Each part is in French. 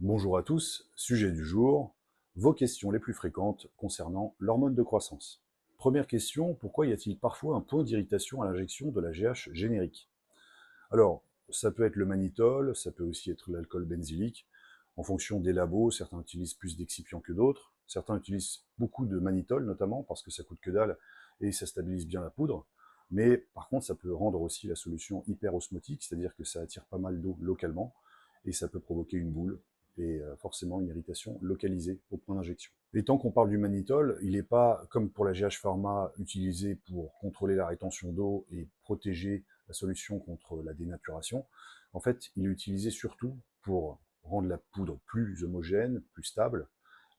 Bonjour à tous, sujet du jour, vos questions les plus fréquentes concernant l'hormone de croissance. Première question, pourquoi y a-t-il parfois un point d'irritation à l'injection de la GH générique? Alors, ça peut être le mannitol, ça peut aussi être l'alcool benzylique. En fonction des labos, certains utilisent plus d'excipients que d'autres. Certains utilisent beaucoup de mannitol notamment parce que ça coûte que dalle et ça stabilise bien la poudre. Mais par contre, ça peut rendre aussi la solution hyperosmotique, c'est-à-dire que ça attire pas mal d'eau localement et ça peut provoquer une boule et forcément une irritation localisée au point d'injection. Et tant qu'on parle du mannitol, il n'est pas, comme pour la GH Pharma, utilisé pour contrôler la rétention d'eau et protéger la solution contre la dénaturation. En fait, il est utilisé surtout pour rendre la poudre plus homogène, plus stable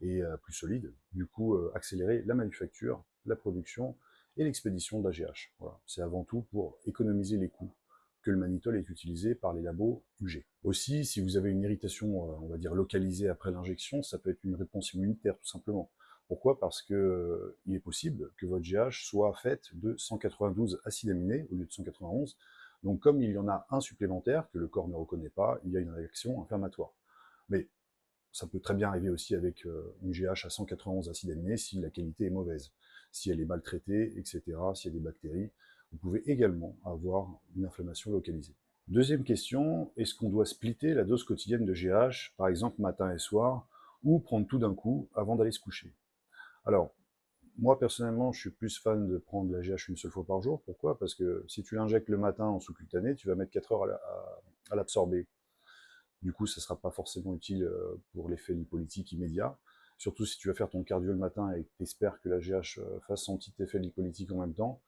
et plus solide. Du coup, accélérer la manufacture, la production et l'expédition de la GH. Voilà. C'est avant tout pour économiser les coûts que le mannitol est utilisé par les labos UG. Aussi, si vous avez une irritation, on va dire localisée après l'injection, ça peut être une réponse immunitaire tout simplement. Pourquoi? Parce que il est possible que votre GH soit faite de 192 acides aminés au lieu de 191. Donc comme il y en a un supplémentaire que le corps ne reconnaît pas, il y a une réaction inflammatoire. Mais ça peut très bien arriver aussi avec une GH à 191 acides aminés si la qualité est mauvaise, si elle est maltraitée, etc., s'il y a des bactéries. Vous pouvez également avoir une inflammation localisée. Deuxième question, est-ce qu'on doit splitter la dose quotidienne de GH, par exemple matin et soir, ou prendre tout d'un coup avant d'aller se coucher? Alors, moi personnellement, je suis plus fan de prendre la GH une seule fois par jour. Pourquoi? Parce que si tu l'injectes le matin en sous-cutané, tu vas mettre 4 heures à l'absorber. Du coup, ça ne sera pas forcément utile pour l'effet lipolytique immédiat. Surtout si tu vas faire ton cardio le matin et que tu espères que la GH fasse son petit effet lipolytique en même temps.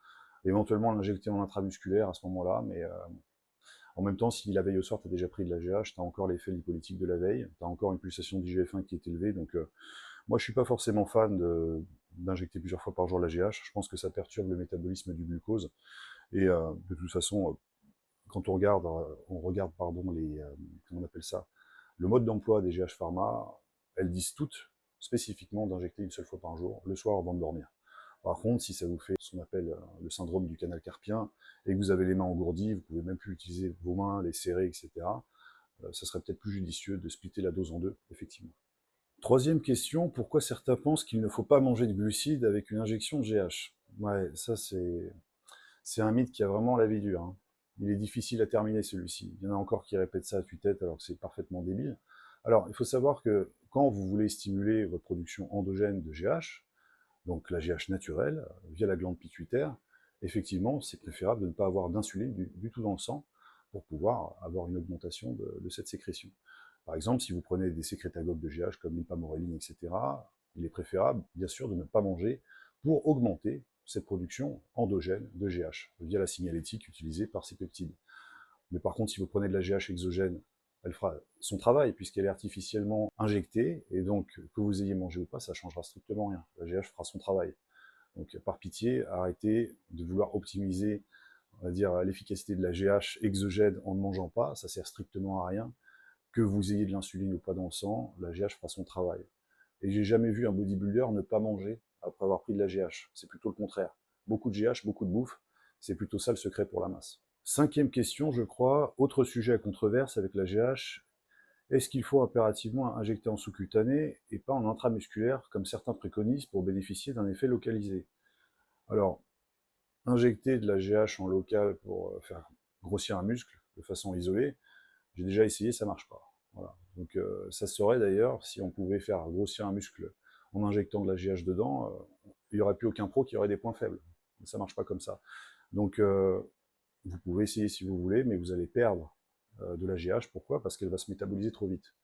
Éventuellement l'injecter en intramusculaire à ce moment-là, mais en même temps, si la veille au soir, tu as déjà pris de la GH, tu as encore l'effet lipolytique de la veille, tu as encore une pulsation d'IGF-1 qui est élevée. Donc, moi, je suis pas forcément fan d'injecter plusieurs fois par jour la GH. Je pense que ça perturbe le métabolisme du glucose. Et de toute façon, quand on regarde pardon, comment on appelle ça, le mode d'emploi des GH Pharma, elles disent toutes spécifiquement d'injecter une seule fois par jour, le soir avant de dormir. Par contre, si ça vous fait ce qu'on appelle le syndrome du canal carpien et que vous avez les mains engourdies, vous pouvez même plus utiliser vos mains, les serrer, etc., ça serait peut-être plus judicieux de splitter la dose en deux, effectivement. Troisième question, pourquoi certains pensent qu'il ne faut pas manger de glucides avec une injection de GH? Ouais, ça c'est un mythe qui a vraiment la vie dure, hein. Il est difficile à terminer celui-ci. Il y en a encore qui répètent ça à tue-tête alors que c'est parfaitement débile. Alors, il faut savoir que quand vous voulez stimuler votre production endogène de GH, donc la GH naturelle, via la glande pituitaire, effectivement, c'est préférable de ne pas avoir d'insuline du tout dans le sang pour pouvoir avoir une augmentation de cette sécrétion. Par exemple, si vous prenez des sécrétagogues de GH comme l'ipamoréline, etc., il est préférable, bien sûr, de ne pas manger pour augmenter cette production endogène de GH via la signalétique utilisée par ces peptides. Mais par contre, si vous prenez de la GH exogène, elle fera son travail puisqu'elle est artificiellement injectée et donc que vous ayez mangé ou pas, ça changera strictement rien. La GH fera son travail. Donc par pitié, arrêtez de vouloir optimiser, on va dire, l'efficacité de la GH exogène en ne mangeant pas, ça sert strictement à rien. Que vous ayez de l'insuline ou pas dans le sang, la GH fera son travail. Et j'ai jamais vu un bodybuilder ne pas manger après avoir pris de la GH. C'est plutôt le contraire. Beaucoup de GH, beaucoup de bouffe, c'est plutôt ça le secret pour la masse. Cinquième question, je crois, autre sujet à controverse avec la GH, est-ce qu'il faut impérativement injecter en sous-cutané et pas en intramusculaire, comme certains préconisent, pour bénéficier d'un effet localisé? Alors, injecter de la GH en local pour faire grossir un muscle de façon isolée, j'ai déjà essayé, ça marche pas. Voilà. Donc ça se saurait d'ailleurs si on pouvait faire grossir un muscle en injectant de la GH dedans, il n'y aurait plus aucun pro qui aurait des points faibles. Mais ça marche pas comme ça. Donc vous pouvez essayer si vous voulez, mais vous allez perdre de la GH. Pourquoi? Parce qu'elle va se métaboliser trop vite.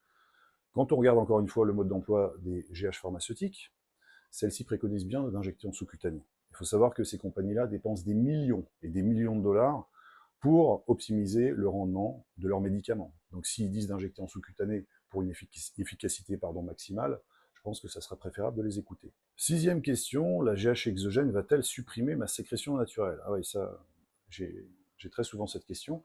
Quand on regarde encore une fois le mode d'emploi des GH pharmaceutiques, celles-ci préconisent bien d'injecter en sous-cutané. Il faut savoir que ces compagnies-là dépensent des millions et des millions de dollars pour optimiser le rendement de leurs médicaments. Donc s'ils disent d'injecter en sous-cutané pour une efficacité maximale, je pense que ça sera préférable de les écouter. Sixième question, la GH exogène va-t-elle supprimer ma sécrétion naturelle? Ah oui, ça, j'ai très souvent cette question.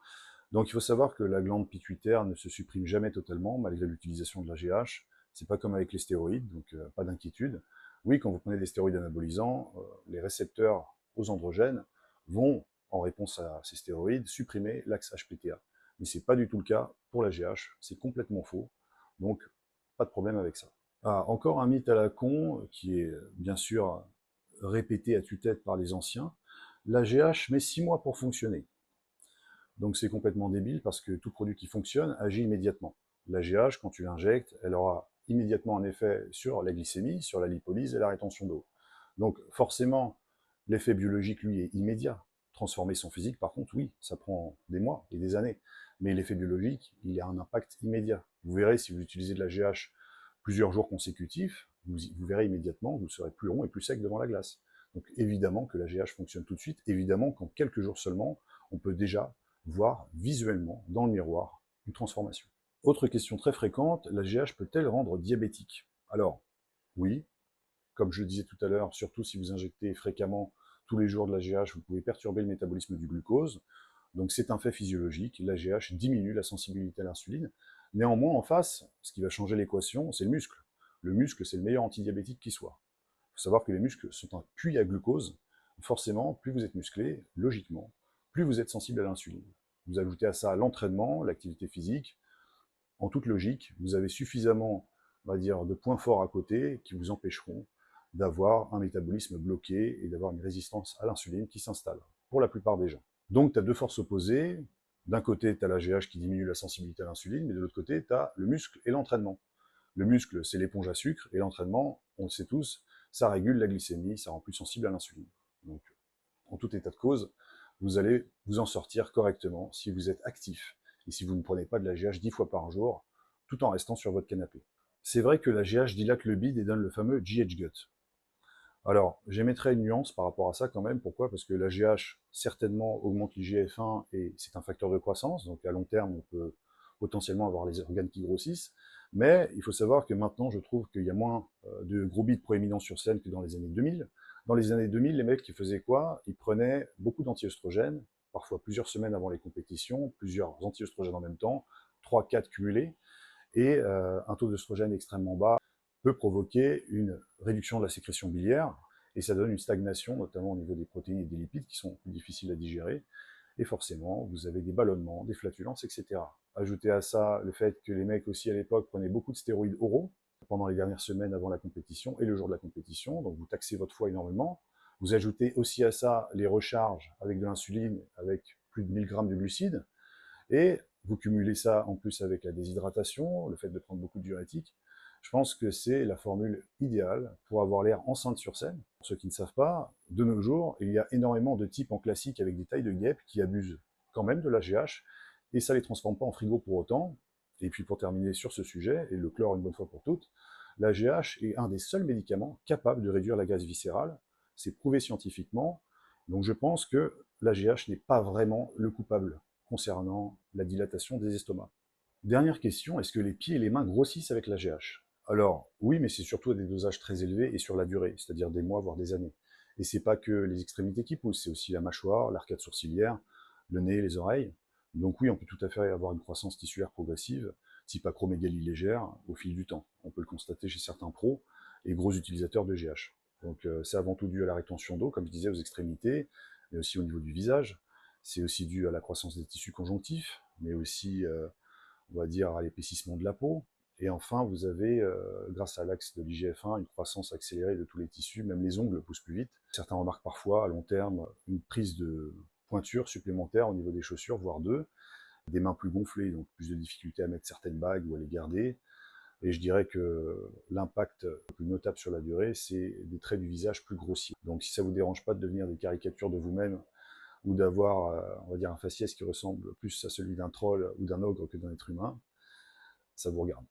Donc il faut savoir que la glande pituitaire ne se supprime jamais totalement, malgré l'utilisation de la GH. C'est pas comme avec les stéroïdes, donc pas d'inquiétude. Oui, quand vous prenez des stéroïdes anabolisants, les récepteurs aux androgènes vont, en réponse à ces stéroïdes, supprimer l'axe HPTA. Mais c'est pas du tout le cas pour la GH, c'est complètement faux. Donc pas de problème avec ça. Ah, encore un mythe à la con, qui est bien sûr répété à tue-tête par les anciens, la GH met 6 mois pour fonctionner. Donc c'est complètement débile parce que tout produit qui fonctionne agit immédiatement. La GH, quand tu l'injectes, elle aura immédiatement un effet sur la glycémie, sur la lipolyse et la rétention d'eau. Donc forcément, l'effet biologique, lui, est immédiat. Transformer son physique, par contre, oui, ça prend des mois et des années. Mais l'effet biologique, il a un impact immédiat. Vous verrez, si vous utilisez de la GH plusieurs jours consécutifs, vous verrez immédiatement que vous serez plus rond et plus sec devant la glace. Donc évidemment que la GH fonctionne tout de suite, évidemment qu'en quelques jours seulement, on peut déjà voir visuellement, dans le miroir, une transformation. Autre question très fréquente, la GH peut-elle rendre diabétique? Alors, oui, comme je le disais tout à l'heure, surtout si vous injectez fréquemment tous les jours de la GH, vous pouvez perturber le métabolisme du glucose. Donc c'est un fait physiologique, la GH diminue la sensibilité à l'insuline. Néanmoins, en face, ce qui va changer l'équation, c'est le muscle. Le muscle, c'est le meilleur antidiabétique qui soit. Il faut savoir que les muscles sont un puits à glucose. Forcément, plus vous êtes musclé, logiquement, plus vous êtes sensible à l'insuline. Vous ajoutez à ça l'entraînement, l'activité physique. En toute logique, vous avez suffisamment, on va dire, de points forts à côté qui vous empêcheront d'avoir un métabolisme bloqué et d'avoir une résistance à l'insuline qui s'installe, pour la plupart des gens. Donc, tu as deux forces opposées. D'un côté, tu as la GH qui diminue la sensibilité à l'insuline, mais de l'autre côté, tu as le muscle et l'entraînement. Le muscle, c'est l'éponge à sucre, et l'entraînement, on le sait tous, ça régule la glycémie, ça rend plus sensible à l'insuline. Donc, en tout état de cause, vous allez vous en sortir correctement si vous êtes actif et si vous ne prenez pas de la GH 10 fois par jour, tout en restant sur votre canapé. C'est vrai que la GH dilate le bide et donne le fameux GH gut. Alors, j'émettrai une nuance par rapport à ça quand même. Pourquoi? Parce que la GH, certainement, augmente l'IGF-1 et c'est un facteur de croissance. Donc, à long terme, on peut potentiellement avoir les organes qui grossissent. Mais il faut savoir que maintenant, je trouve qu'il y a moins de gros bides proéminents sur scène que dans les années 2000. Dans les années 2000, les mecs, qui faisaient quoi? Ils prenaient beaucoup d'anti-œstrogènes, parfois plusieurs semaines avant les compétitions, plusieurs anti-œstrogènes en même temps, 3, 4 cumulés, et un taux d'œstrogène extrêmement bas peut provoquer une réduction de la sécrétion biliaire, et ça donne une stagnation, notamment au niveau des protéines et des lipides, qui sont plus difficiles à digérer, et forcément, vous avez des ballonnements, des flatulences, etc. Ajoutez à ça le fait que les mecs aussi à l'époque prenaient beaucoup de stéroïdes oraux pendant les dernières semaines avant la compétition et le jour de la compétition, donc vous taxez votre foie énormément. Vous ajoutez aussi à ça les recharges avec de l'insuline, avec plus de 1000 grammes de glucides, et vous cumulez ça en plus avec la déshydratation, le fait de prendre beaucoup de diurétiques. Je pense que c'est la formule idéale pour avoir l'air enceinte sur scène. Pour ceux qui ne savent pas, de nos jours, il y a énormément de types en classique avec des tailles de guêpes qui abusent quand même de la GH, et ça ne les transforme pas en frigo pour autant. Et puis pour terminer sur ce sujet, et le clore une bonne fois pour toutes, la GH est un des seuls médicaments capables de réduire la graisse viscérale. C'est prouvé scientifiquement. Donc je pense que la GH n'est pas vraiment le coupable concernant la dilatation des estomacs. Dernière question, est-ce que les pieds et les mains grossissent avec la GH? Alors, oui, mais c'est surtout à des dosages très élevés et sur la durée, c'est-à-dire des mois, voire des années. Et c'est pas que les extrémités qui poussent, c'est aussi la mâchoire, l'arcade sourcilière, le nez, les oreilles. Donc oui, on peut tout à fait avoir une croissance tissulaire progressive, type acromégalie légère, au fil du temps. On peut le constater chez certains pros et gros utilisateurs de GH. Donc c'est avant tout dû à la rétention d'eau, comme je disais, aux extrémités, mais aussi au niveau du visage. C'est aussi dû à la croissance des tissus conjonctifs, mais aussi, on va dire, à l'épaississement de la peau. Et enfin, vous avez, grâce à l'axe de l'IGF-1, une croissance accélérée de tous les tissus, même les ongles poussent plus vite. Certains remarquent parfois, à long terme, une prise de pointure supplémentaire au niveau des chaussures, voire deux, des mains plus gonflées, donc plus de difficultés à mettre certaines bagues ou à les garder. Et je dirais que l'impact le plus notable sur la durée, c'est des traits du visage plus grossiers. Donc si ça ne vous dérange pas de devenir des caricatures de vous-même, ou d'avoir, on va dire, un faciès qui ressemble plus à celui d'un troll ou d'un ogre que d'un être humain, ça vous regarde.